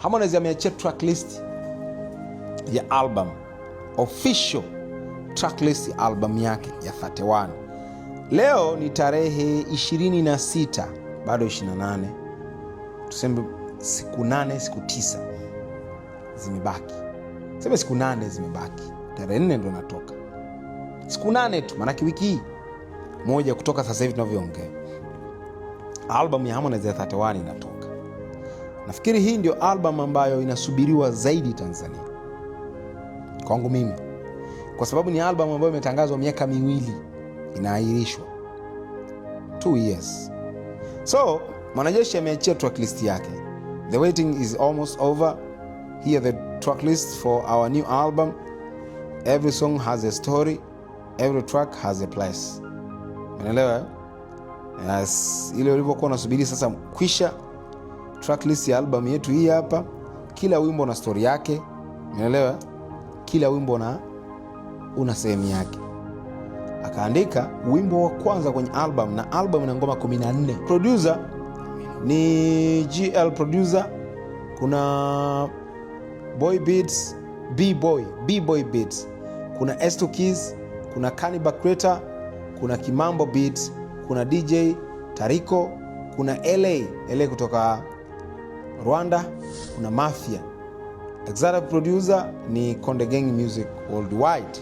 Harmonize ameachia tracklist ya album, official tracklist ya album yake ya 31. Leo ni tarehe 26, bado 28. Tuseme siku 8, siku 9 zimebaki. Sema siku 8 zimebaki. Tarehe 4 ndo natoka. Siku 8 tu, maana wiki hii moja kutoka sasa hivi tunavyoongea. Album ya Harmonize ya 31 inatoka. Nafikiri hii ndio album ambayo inasubiriwa zaidi Tanzania. Kwangu mimi. Kwa sababu ni album ambayo imetangazwa miaka 2, inaahirishwa 2 years. So, Mwanajeshi ameachia tracklist yake. The waiting is almost over. Here the tracklist for our new album. Every song has a story. Every track has a place. Unaelewa? Yes, ile ulivyokuwa unasubiri sasa kwisha. Tracklist ya album yetu hii hapa. Kila wimbo na story yake. Unaelewa? Kila wimbo na una sehemu yake. Akaandika wimbo wa kwanza kwenye album, na album ina ngoma 14. Producer ni GL producer. Kuna Boy Beats, B-Boy Beats. Kuna S2 Keys, kuna Cannibal Creator, kuna Kimambo Beats, kuna DJ Tariko, kuna LA kutoka Rwanda, kuna Mafia. Executive producer ni Konde Gang Music Worldwide.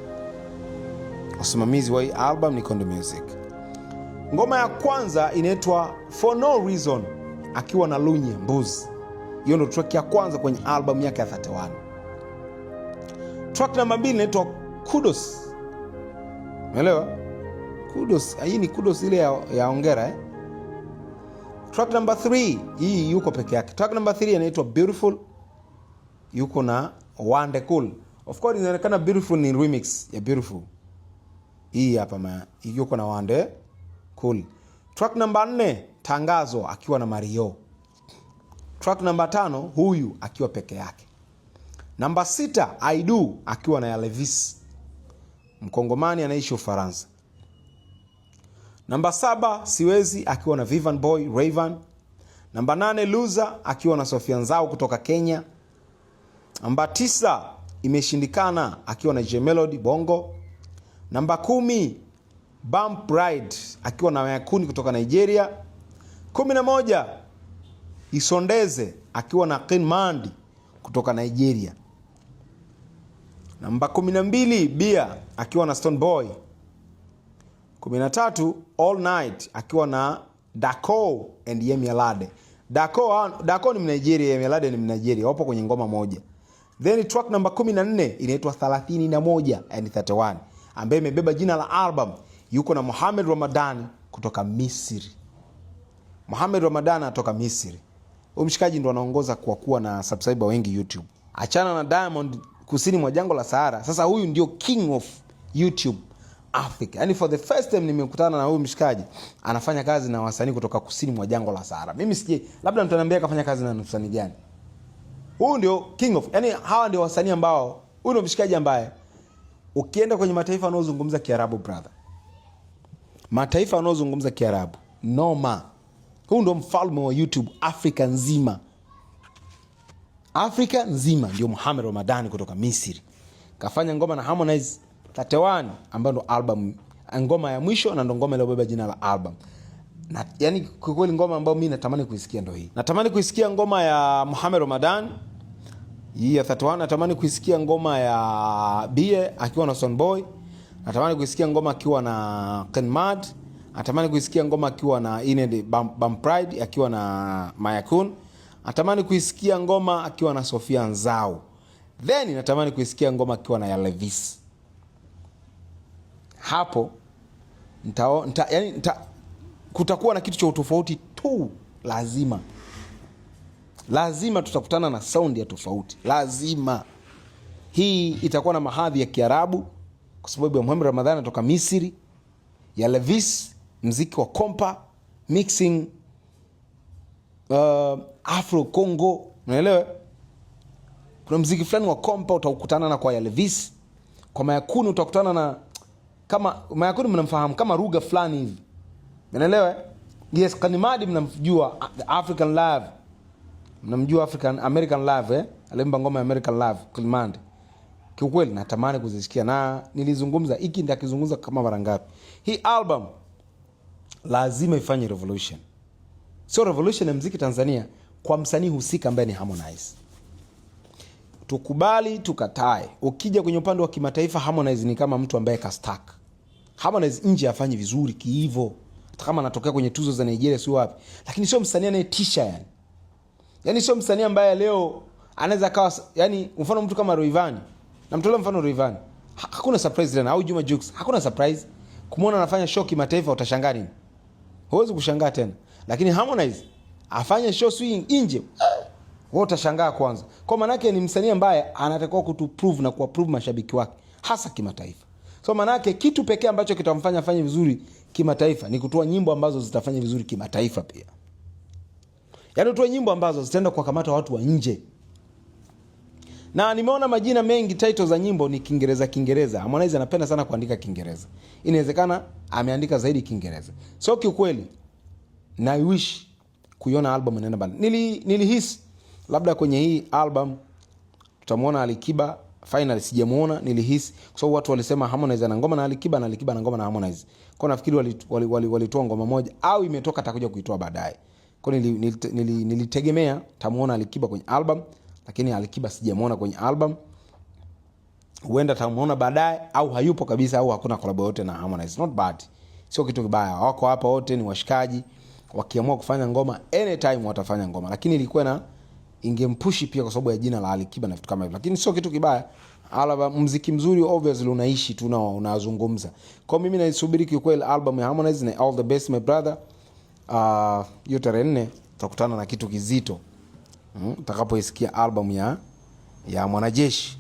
Usimamizi wa hii album ni Konde Music. Ngoma ya kwanza inaitwa For No Reason, akiwa na Lunye Mbuzi. Hiyo ndio track ya kwanza kwenye album yake ya 31. Track namba 2 inaitwa Kudos. Umeelewa? Kudos, hii ni Kudos ile ya ongera Track number 3, hii yuko peke yake. Track number 3 inaitwa Beautiful, yuko na Wande Cool. Of course inaonekana Beautiful ni remix ya Beautiful. Hii hapa yuko na Wande Cool. Track number 4, Tangazo, akiwa na Mario. Track number 5, Huyu, akiwa peke yake. Number 6, I Do, akiwa na Levis, Mkongomani anaishi Ufaransa. Namba 7, Siwezi, akiwa na Vivian Boy Rayvan. Namba 8, Loser, akiwa na Sofia Nzau kutoka Kenya. Namba 9, Imeshindikana, akiwa na J Melody Bongo. Namba 10, Bump Ride, akiwa na Mayakuni kutoka Nigeria. 11, Isondeze, akiwa na King Mandi kutoka Nigeria. Namba 12, Bia, akiwa na Stone Boy. 13, All Night, akiwa na Dako and Yemi Alade. Dako ni Mnigeria, Yemi Alade ni Mnigeria, wapo kwenye ngoma moja. Then track number 14 inaitwa 31 and 31, ambaye imebeba jina la album. Yuko na Mohamed Ramadan kutoka Misri. Mohamed Ramadan kutoka Misri. Huyu mshikaji ndo anaongoza kwa kuwa na subscriber wengi YouTube. Achana na Diamond kusini mwa jangwa la Sahara. Sasa huyu ndio king of YouTube Africa. Yani for the first time nimekutana na huyu mshikaji anafanya kazi na wasanii kutoka kusini mwa jangwa la Sahara. Mimi sije, labda mtu ananiambia kafanya kazi na msanii gani. Huyu ndio king of, yani hawa ndio wasanii ambao, huyu ndio mshikaji ambaye ukienda kwenye mataifa yanayozungumza Kiarabu brother, mataifa yanayozungumza Kiarabu noma, huyu ndio mfalme wa YouTube Afrika nzima. Afrika nzima ndio Mohamed Ramadan kutoka Misri. Kafanya ngoma na Harmonize 31, ambayo ndo album, ngoma ya mwisho na ndo ngoma iliyobeba jina la album. Na yani kwa kweli ngoma ambayo mimi natamani kuisikia ndo hii. Natamani kuisikia ngoma ya Mohamed Ramadan hii ya 31, natamani kuisikia ngoma ya Bia akiwa na Sonboy, natamani kuisikia ngoma akiwa na Kenmad, natamani kuisikia ngoma akiwa na Ined Bump Pride akiwa na Mayakun, natamani kuisikia ngoma akiwa na Sofia Nzau. Then natamani kuisikia ngoma akiwa na Levis. Hapo kutakuwa na kitu cha utofauti tu. Lazima tutakutana na sound ya tofauti. Lazima. Hii itakuwa na mahadhi ya Kiarabu kwa sababu ya Mohamed Ramadan kutoka Misri, ya Levis mziki wa kompa mixing Afro Congo, unaelewa? Kuna mziki fulani wa kompa utakutana na kwa ya Levis. Kwa Mayakuni utakutana na, kama Mayakuni mnamfahamu kama Ruga fulani hivi, unaelewa? Yes, Kanimadi mnamjua, The African Love. Mnamjua American Love alimba ngoma ya American Love Kilmande. Kiukweli natamani kuzisikia na nilizungumza hiki ndakizungumza kama mara ngapi. Hii album lazima ifanye revolution. Sio revolution ya muziki Tanzania kwa msanii husika ambaye ni Harmonize. Tukubali tukatae. Ukija kwenye upande wa kimataifa Harmonize ni kama mtu ambaye ka stuck. Harmonize nje afanye vizuri kiivo. Hata kama anatokea kwenye tuzo za Nigeria sio wapi. Lakini sio msanii anayetisha yani. Yaani sio msanii ambaye leo anaweza kawa yani mfano mtu kama Rayvanny. Namtolea mfano Rayvanny. Hakuna surprise tena au Juma Jux. Hakuna surprise. Kumuona anafanya show kimataifa utashangaa nini? Huwezi kushangaa tena. Lakini Harmonize afanye show swing nje. Wewe utashangaa kwanza. Kwa maana yake ni msanii ambaye anatakiwa kutuprove na kuwaprove mashabiki wake hasa kimataifa. So maana yake kitu pekee ambacho kitamfanya afanye vizuri kimataifa ni kutoa nyimbo ambazo zitafanya vizuri kimataifa pia. Yaani utoe nyimbo ambazo zitaenda kuwakamata watu wa nje. Na nimeona majina mengi title za nyimbo ni Kiingereza. Harmonize anapenda sana kuandika Kiingereza. Inawezekana ameandika zaidi Kiingereza. So kiukweli na I wish kuiona album inaenda bana. Nilihisi labda kwenye hii album tutamuona Alikiba, finally sijamuona, nilihisi kwa sababu watu walisema Harmonize ana ngoma na Alikiba na Alikiba ana ngoma na Harmonize. Kwa nafikiri walitoa ngoma moja au imetoka atakuja kuitoa baadaye. Kwa nilitegemea tamuona Alikiba kwenye album, lakini Alikiba sijamuona kwenye album. Huenda tamuona baadaye au hayupo kabisa au hakuna collab yote na Harmonize. Not bad. Sio kitu kibaya. Wako hapa wote ni washikaji. Wakiamua kufanya ngoma anytime watafanya ngoma. Lakini ilikuwa na ingempushi pia kwa sababu ya jina la Alikiba na vitu kama hivyo. Lakini sio kitu kibaya. Album muziki mzuri obviously unaishi tu na unazungumza. Kwa mimi naisubiri kiukweli album ya Harmonize na All the Best My Brother. Hiyo tarehe 4 tutakutana na kitu kizito. Utakapoisikia album ya Mwanajeshi.